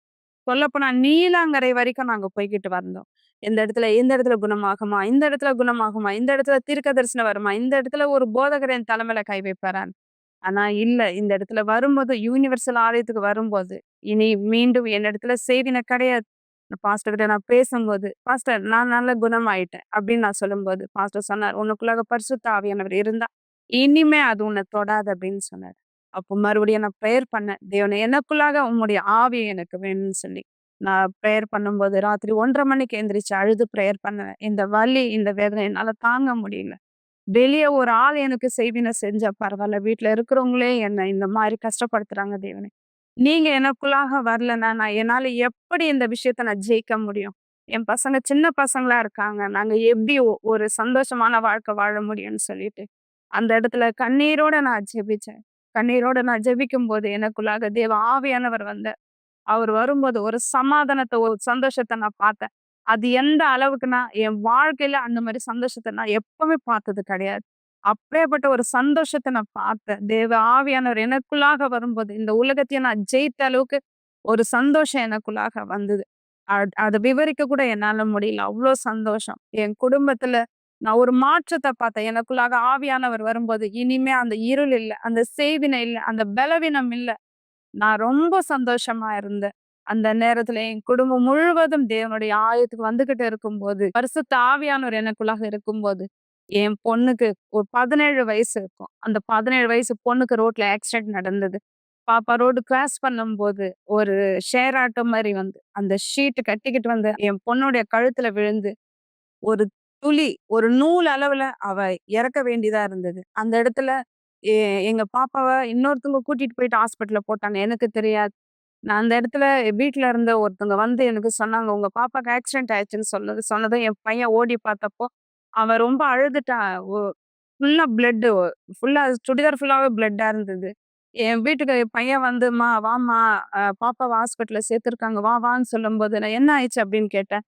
சொல்லப்போனா நீலாங்கரை வரைக்கும் நாங்க போய்க்கிட்டு வந்தோம். இந்த இடத்துல குணமாகுமா? இந்த இடத்துல குணமாகுமா? இந்த இடத்துல தீர்க்க தரிசனம் வருமா? இந்த இடத்துல ஒரு போதகர் என் தலைமையில கை வைப்பாரான்னு. ஆனா இல்ல. இந்த இடத்துல வரும்போது யுனிவர்சல் ஆலயத்துக்கு வரும்போது, இனி மீண்டும் என்னிடத்துல செய்தின கிடையாது. பாஸ்டர் கிட்ட நான் பேசும்போது, "பாஸ்டர் நான் நல்ல குணமாயிட்டேன்" அப்படின்னு நான் சொல்லும்போது, பாஸ்டர் சொன்னார், "உனக்குள்ளாக பரிசுத்த ஆவியானவர் இருந்தா, இனிமே அது உன்ன தொடாது" அப்படின்னு சொன்னாரு. அப்போ மறுபடியும் நான் பிரேயர் பண்ணேன். தேவனே எனக்குள்ளாக உம்முடைய ஆவி எனக்கு வேணும்னு சொல்லி. நான் பிரேயர் பண்ணும்போது ராத்திரி 1:30 மணிக்கு எந்திரிச்சு அழுது பிரேயர் பண்ணேன். இந்த வலி, இந்த வேதனை என்னால தாங்க முடியல. வெளிய ஒரு ஆள் எனக்கு செய்வினை செஞ்சா பரவால்ல. வீட்ல இருக்கிறவங்களே என்ன இந்த மாரி கஷ்டப்படுத்துறாங்க தேவனே. நீங்க எனக்குள்ளாக வரலன்னா, என்னால எப்படி இந்த விஷயத்த நான் ஜெயிக்க முடியும்? என் பசங்க சின்ன பசங்களா இருக்காங்க. நாங்க எப்படி ஒரு சந்தோஷமான வாழ்க்கை வாழ முடியும்னு சொல்லிட்டு, அந்த இடத்துல கண்ணீரோட நான் ஜெபிச்சேன். கண்ணீரோட நான் ஜெபிக்கும்போது எனக்குள்ளாக தேவ ஆவியானவர் வந்தார். அவர் வரும்போது ஒரு சமாதானத்த, ஒரு சந்தோஷத்த நான் பார்த்தேன். அது எந்த அளவுக்குன்னா, என் வாழ்க்கையில அந்த மாரி சந்தோஷத்த நான் எப்பவுமே பார்த்தது கிடையாது. அப்படியேப்பட்ட ஒரு சந்தோஷத்த நான் பார்த்தேன். தேவ ஆவியானவர் எனக்குள்ளாக வரும்போது, இந்த உலகத்தையே நான் ஜெயித்த அளவுக்கு ஒரு சந்தோஷம் எனக்குள்ளாக வந்தது. அத விவரிக்க கூட என்னால முடியல. அவ்ளோ சந்தோஷம். என் குடும்பத்துல நான் ஒரு மாற்றத்த பார்த்தேன். எனக்குள்ளாக ஆவியானவர் வரும்போது, இனிமே அந்த இருள் இல்ல, அந்த செய்வினை இல்ல, அந்த பலவீனம் இல்ல. நான் ரொம்ப சந்தோஷமா இருந்தேன். அந்த நேரத்துல என் குடும்பம் முழுவதும் தேவனுடைய ஆலயத்துக்கு வந்துகிட்டு இருக்கும்போது, பரிசுத்த ஆவியானவர் எனக்குள்ளாக இருக்கும்போது, என் பொண்ணுக்கு ஒரு 17 வயசு இருக்கும். அந்த 17 வயசு பொண்ணுக்கு ரோட்ல ஆக்சிடென்ட் நடந்தது. பாப்பா ரோடு கிராஸ் பண்ணும்போது, ஒரு ஷேர் ஆட்டோ மாரி வந்து, அந்த ஷீட் கட்டிக்கிட்டு வந்து என் பொண்ணுடைய கழுத்துல விழுந்து, ஒரு துளி, ஒரு நூல் அளவுல அவ இறக்க வேண்டியதா இருந்தது. அந்த இடத்துல எ எங்க பாப்பாவ இன்னொருத்தவங்க கூட்டிட்டு போயிட்டு ஹாஸ்பிட்டல்ல போட்டாங்க. எனக்கு தெரியாது. நான் அந்த இடத்துல வீட்ல இருந்த ஒருத்தவங்க வந்து எனக்கு சொன்னாங்க, "உங்க பாப்பாக்கு ஆக்சிடென்ட் ஆயிடுச்சுன்னு" சொன்னதும் என் பையன் ஓடி பார்த்தப்போ, அவன் ரொம்ப அழுதுட்டான். ஃபுல்லா பிளட்டு ஃபுல்லா சுடிதார் ஃபுல்லாவே பிளட்டா இருந்தது. என் வீட்டுக்கு என் பையன் வந்து, "அம்மா வாம்மா, பாப்பாவ ஹாஸ்பிட்டல்ல சேர்த்துருக்காங்க. வா வான்னு" சொல்லும்போது, நான் "என்ன ஆயிடுச்சு?" அப்படின்னு கேட்டேன்.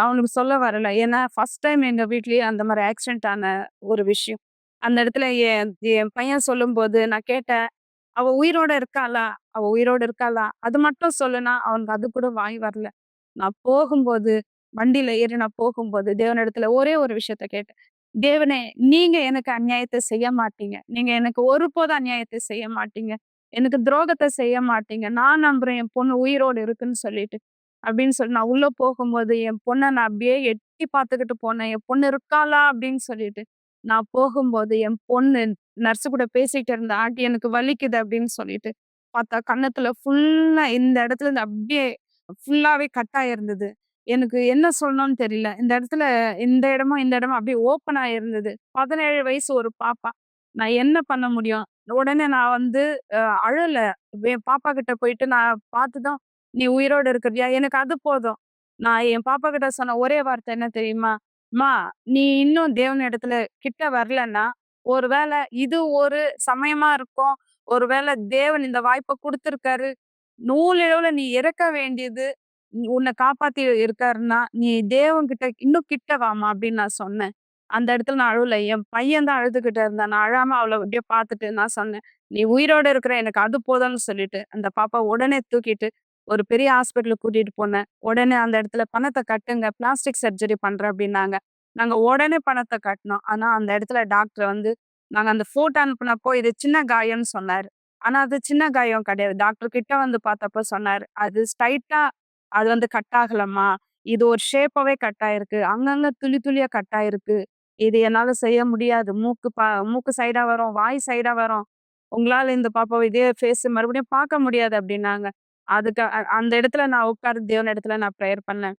அவனுக்கு சொல்ல வரல. ஏன்னா ஃபர்ஸ்ட் டைம் எங்க வீட்லயே அந்த மாரி ஆக்சிடென்ட் ஆன ஒரு விஷயம். அந்த இடத்துல என் என் பையன் சொல்லும்போது நான் கேட்டேன், "அவ உயிரோட இருக்காளா? அவ உயிரோட இருக்காளா?" அது மட்டும் சொல்லுனா, அவனுக்கு அது கூட வாய் வரல. நான் போகும்போது, வண்டியில ஏறி நான் போகும்போது, தேவனிடத்துல ஒரே ஒரு விஷயத்த கேட்டேன். "தேவனே, நீங்க எனக்கு அநியாயத்த செய்ய மாட்டீங்க. நீங்க எனக்கு ஒருபோதும் அநியாயத்த செய்ய மாட்டீங்க. எனக்கு துரோகத்த செய்ய மாட்டீங்க. நான் நம்புறேன் என் பொண்ணு உயிரோட இருக்குன்னு சொல்லிட்டு." அப்படின்னு சொல்லி நான் உள்ள போகும்போது, என் பொண்ண நான் அப்படியே எட்டி பார்த்துக்கிட்டு போனேன். "என் பொண்ணு இருக்காளா?" அப்படின்னு சொல்லிட்டு. நான் போகும்போது என் பொண்ணு நர்ஸ் கூட பேசிட்டு இருந்தா. "ஆண்டி எனக்கு வலிக்குது" அப்படின்னு சொல்லிட்டு. பார்த்தா கன்னத்துல ஃபுல்லா இந்த இடத்துல இருந்து அப்படியே ஃபுல்லாவே கட் ஆயிருந்தது. எனக்கு என்ன சொல்லணும்னு தெரியல. இந்த இடத்துல இந்த இடமும் அப்படியே ஓப்பன் ஆயிருந்தது. 17 வயசு ஒரு பாப்பா. நான் என்ன பண்ண முடியும்? உடனே நான் வந்து அழல. என் பாப்பா கிட்ட போயிட்டு நான் பார்த்துதான், "நீ உயிரோட இருக்கிறியா?" எனக்கு அது போதும். நான் என் பாப்பா கிட்ட சொன்ன ஒரே வார்த்தை என்ன தெரியுமா? "அம்மா, நீ இன்னும் தேவன் இடத்துல கிட்ட வரலன்னா, ஒருவேள இது ஒரு சமயமா இருக்கும். ஒருவேள தேவன் இந்த வாய்ப்ப குடுத்திருக்காரு. நூலிழவுல நீ இறக்க வேண்டியது உன்ன காப்பாத்தி இருக்காருன்னா, நீ தேவன்கிட்ட இன்னும் கிட்ட வாம்மா" அப்படின்னு நான் சொன்னேன். அந்த இடத்துல நான் அழல. என் பையன் தான் அழுதுகிட்டு இருந்தான். நான் அழாம அவள அப்படியே பார்த்துட்டு நான் சொன்னேன், "நீ உயிரோட இருக்கிற எனக்கு அது போதும்னு" சொல்லிட்டு, அந்த பாப்பா உடனே தூக்கிட்டு ஒரு பெரிய ஹாஸ்பிட்டலுக்கு கூட்டிட்டு போனேன். உடனே அந்த இடத்துல "பணத்த கட்டுங்க. பிளாஸ்டிக் சர்ஜரி பண்றேன்" அப்படின்னாங்க. நாங்க உடனே பணத்த கட்டுனோம். ஆனா அந்த இடத்துல டாக்டர் வந்து, நாங்க அந்த ஃபோட்டோ அனுப்புனப்போ இது சின்ன காயம்னு சொன்னாரு. ஆனா அது சின்ன காயம் கிடையாது. டாக்டர் கிட்ட வந்து பார்த்தப்ப சொன்னாரு, "அது ஸ்ட்ரைட்டா அது வந்து கட் ஆகலம்மா. இது ஒரு ஷேப்பாவே கட் ஆயிருக்கு. அங்கங்க துளி துளியா கட் ஆயிருக்கு. இது என்னால செய்ய முடியாது. மூக்கு சைடா வரும், வாய் சைடா வரும். உங்களால இந்த பாப்பாவ இதே ஃபேஸ் மறுபடியும் பார்க்க முடியாது" அப்படின்னாங்க. அதுக்கு அந்த இடத்துல நான் உட்கார்ந்து தேவன் இடத்துல நான் பிரேயர் பண்ணேன்.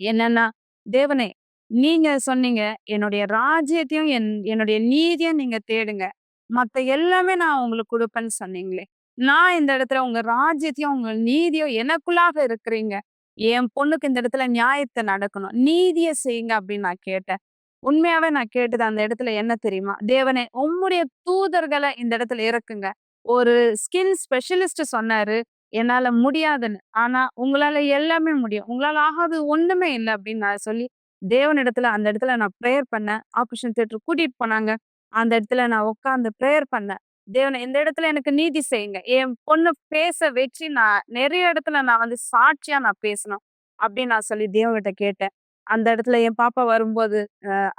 என்னன்னா, "தேவனே, நீங்க சொன்னீங்க, என்னுடைய ராஜ்யத்தையும், என்னுடைய நீதியும் நீங்க தேடுங்க. மத்த எல்லாமே நான் உங்களுக்கு குடுப்பேன்னு சொன்னீங்களே. நான் இந்த இடத்துல உங்க ராஜ்யத்தையும், உங்க நீதியும் எனக்குள்ளாக இருக்கிறீங்க. என் பொண்ணுக்கு இந்த இடத்துல நியாயத்த நடக்கணும். நீதிய செய்யுங்க" அப்படின்னு நான் கேட்டேன். உண்மையாவே நான் கேட்டது அந்த இடத்துல என்ன தெரியுமா? "தேவனே, உம்முடைய தூதர்கள இந்த இடத்துல இறக்குங்க." ஒரு ஸ்கின் ஸ்பெஷலிஸ்ட் சொன்னாரு, என்னால முடியாதுன்னு. ஆனா, உங்களால எல்லாமே முடியும். உங்களால ஆகாதது ஒண்ணுமே இல்ல அப்படின்னு நான் சொல்லி, தேவனிடத்துல அந்த இடத்துல நான் பிரேயர் பண்ணேன். ஆப்பரேஷன் தியேட்டர் கூட்டிட்டு போனாங்க. அந்த இடத்துல நான் உட்கார்ந்து பிரேயர் பண்ணேன். தேவனே இந்த இடத்துல எனக்கு நீதி செய்யுங்க. என் பொண்ணு பேச வச்சு நான் நெறைய இடத்துல நான் வந்து சாட்சியா நான் பேசணும். அப்படின்னு நான் சொல்லி தேவன்கிட்ட கேட்டேன். அந்த இடத்துல என் பாப்பா வரும்போது,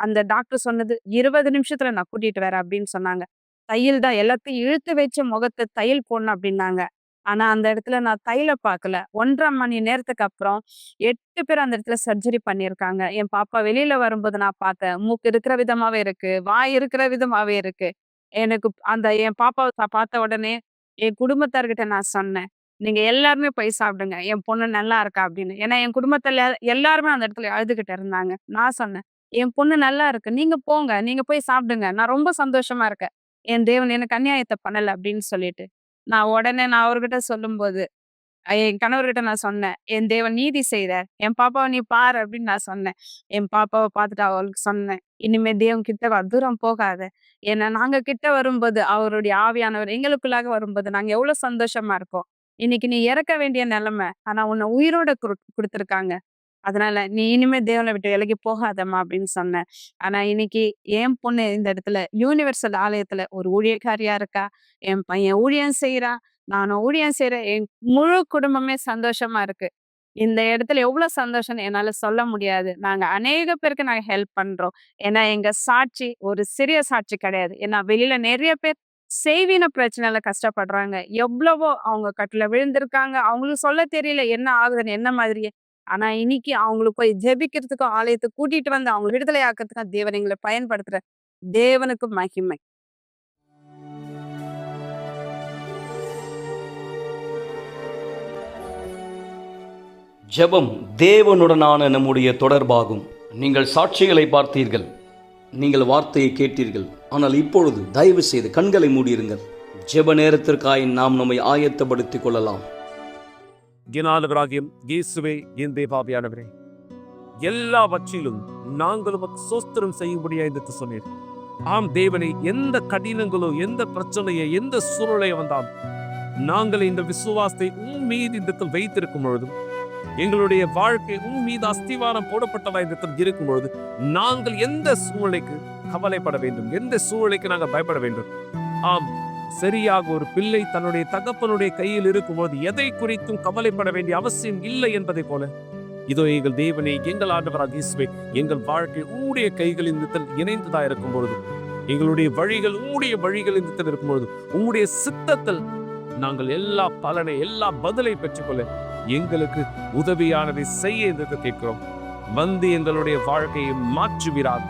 அந்த டாக்டர் சொன்னது 20 நிமிஷத்துல நான் கூட்டிட்டு வரேன் அப்படின்னு சொன்னாங்க. தையல் தான் எல்லாத்தையும் இழுத்து வச்சு முகத்த தையல் போடணும் அப்படின்னாங்க. ஆனா, அந்த இடத்துல நான் தையல பார்க்கல. 1 1/2 மணி நேரத்துக்கு அப்புறம் 8 பேர் அந்த இடத்துல சர்ஜரி பண்ணியிருக்காங்க. என் பாப்பா வெளியில வரும்போது நான் பார்த்தேன். மூக்கு இருக்கிற விதமாவே இருக்கு. வாய் இருக்கிற விதமாவே இருக்கு. எனக்கு அந்த என் பாப்பாவ பார்த்த உடனே என் குடும்பத்தார்கிட்ட நான் சொன்னேன். "நீங்க எல்லாருமே போய் சாப்பிடுங்க. என் பொண்ணு நல்லா இருக்கா" அப்படின்னு. ஏன்னா என் குடும்பத்துல எல்லாருமே அந்த இடத்துல அழுதுகிட்டு இருந்தாங்க. நான் சொன்னேன், "என் பொண்ணு நல்லா இருக்கு. நீங்க போங்க. நீங்க போய் சாப்பிடுங்க. நான் ரொம்ப சந்தோஷமா இருக்கேன். என் தேவன் எனக்கு அநியாயத்த பண்ணல" அப்படின்னு சொல்லிட்டு. நான் அவர்கிட்ட சொல்லும்போது, என் கணவர்கிட்ட நான் சொன்னேன். "என் தேவன் நீதி செய்றார். என் பாப்பாவ நீ பாரு" அப்படின்னு நான் சொன்னேன். என் பாப்பாவ பார்த்துட்டு அவளுக்கு சொன்னேன். "இனிமே தேவன் கிட்ட வா. தூரம் போகாத. ஏன்னா நாங்க கிட்ட வரும்போது, அவருடைய ஆவியானவர் எங்களுக்குள்ளாக வரும்போது, நாங்க எவ்வளோ சந்தோஷமா இருக்கோம். இன்னைக்கு நீ இறக்க வேண்டிய நிலைமை. ஆனா உன்ன உயிரோட குடுத்துருக்காங்க. அதனால நீ இனிமே தேவன விட்டு விலகி போகாதம்மா" அப்படின்னு சொன்னேன். ஆனா இன்னைக்கு என் பொண்ணு இந்த இடத்துல யுனிவர்சல் ஆலயத்துல ஒரு ஊழியக்காரியா இருக்கா. என் பையன் ஊழியம் செய்றான். நானும் ஊழியம் செய்றேன். என் முழு குடும்பமே சந்தோஷமா இருக்கு. இந்த இடத்துல எவ்ளோ சந்தோஷம்னு என்னால சொல்ல முடியாது. நாங்க அநேக பேருக்கு நாங்க ஹெல்ப் பண்றோம். ஏன்னா எங்க சாட்சி ஒரு சிறிய சாட்சி கிடையாது. ஏன்னா வெளியில நெறைய பேர் செய்வின பிரச்சனையில கஷ்டப்படுறாங்க. எவ்வளவோ அவங்க கட்டுல விழுந்திருக்காங்க. அவங்களுக்கு சொல்ல தெரியல என்ன ஆகுதுன்னு என்ன மாதிரி. ஆனா இன்னைக்கு அவங்களுக்கு போய் ஜெபிக்கிறதுக்கும், ஆலயத்துக்கு கூட்டிட்டு வந்து அவங்கள விடுதலை ஆக்குறதுக்கும் தேவன் எங்கள பயன்படுத்துற தேவனுக்கு மகிமை. ஜெபம் தேவனுடனான நம்முடைய தொடர்பாகும். நீங்கள் சாட்சிகளை பார்த்தீர்கள், நீங்கள் வார்த்தையை கேட்டீர்கள். ஆனால் இப்பொழுது தயவு செய்து கண்களை மூடியிருங்கள். ஜெப நேரத்திற்காய் நாம் நம்மை ஆயத்தப்படுத்திக் கொள்ளலாம். என்னாலவராகியும் இயேசுவே, என் தேவாவியானவரே, எல்லாவற்றிலும் நாங்கள் உமக்கு ஸ்தோத்திரம் செய்யும்படியா என்று சொன்னீர். ஆம் தேவனே, எந்த கடினங்களோ, எந்த பிரச்சனையோ, எந்த சூழ்நிலையோ வந்தாலும் நாங்கள் இந்த விசுவாசத்தை உன் மீது இந்த இடத்தில் வைத்திருக்கும் பொழுதும், எங்களுடைய வாழ்க்கை உன் மீது அஸ்திவாரம் போடப்பட்டதா இந்த இடத்தில் இருக்கும் பொழுது, நாங்கள் எந்த சூழ்நிலைக்கு கவலைப்பட வேண்டும், எந்த சூழ்நிலைக்கு நாங்கள் பயப்பட வேண்டும்? ஆம், சரியாக ஒரு பிள்ளை தன்னுடைய தகப்பனுடைய கையில் இருக்கும்போது எதை குறித்தும் கவலைப்பட வேண்டிய அவசியம் இல்லை என்பதை போல, இதோ எங்கள் தேவனே, எங்கள் ஆண்டவராக இயேசுவே, எங்கள் வாழ்க்கை உம்முடைய கைகளில் இந்த இணைந்ததா இருக்கும் பொழுது, எங்களுடைய வழிகள் உம்முடைய வழிகள் இந்த இருக்கும் பொழுது, உம்முடைய சித்தத்தில் நாங்கள் எல்லா பலனை, எல்லா பதிலை பெற்றுக்கொள்ள எங்களுக்கு உதவியானதை செய்ய என்று கேட்கிறோம். வந்து எங்களுடைய வாழ்க்கையை மாற்றுவீராக,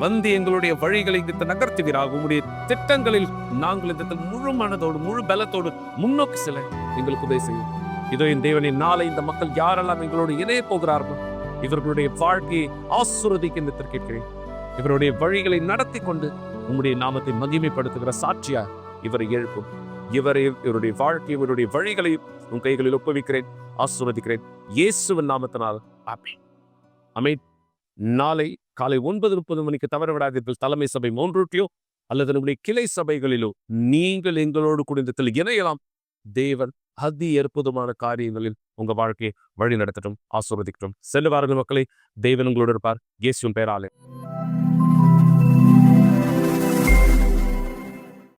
வந்து எங்களுடைய வழிகளை இந்த நகர்த்துவீராக. உம்முடைய திட்டங்களில் நாங்கள் இந்த முழு மனதோடு, முழு பலத்தோடு முன்னோக்கி செல்ல எங்களுக்கு உதவி செய்யும். இதோ என் தேவனின் நாளை இந்த மக்கள் யாரெல்லாம் எங்களோடு இணைய போகிறார்கள், இவர்களுடைய வாழ்க்கையை ஆசீர்வதிக்க என்று கேட்கிறேன். இவருடைய வழிகளை நடத்தி கொண்டு உம்முடைய நாமத்தை மகிமைப்படுத்துகிற சாட்சியா இவரை எழுப்பும். இவருடைய வாழ்க்கை, இவருடைய வழிகளை உன் கைகளில் ஒப்புவிக்கிறேன், ஆசீர்வதிக்கிறேன். இயேசுவின் நாமத்தினால் ஆமென். ஆமென். நாளை காலை 9:30 மணிக்கு தவறவிடாதீர்கள். தலைமை சபை 3 அல்லது நம்முடைய கிளை சபைகளிலோ நீங்கள் எங்களோடு குடும்பத்தில் இணையலாம். தேவன் அதி அற்புதமான காரியங்களில் உங்க வாழ்க்கையை வழி நடத்தட்டும், ஆசீர்வதிக்கட்டும். செல்லுவார்கள் மக்களை, தேவன் உங்களோடு இருப்பார். இயேசுவின் பெயராலே.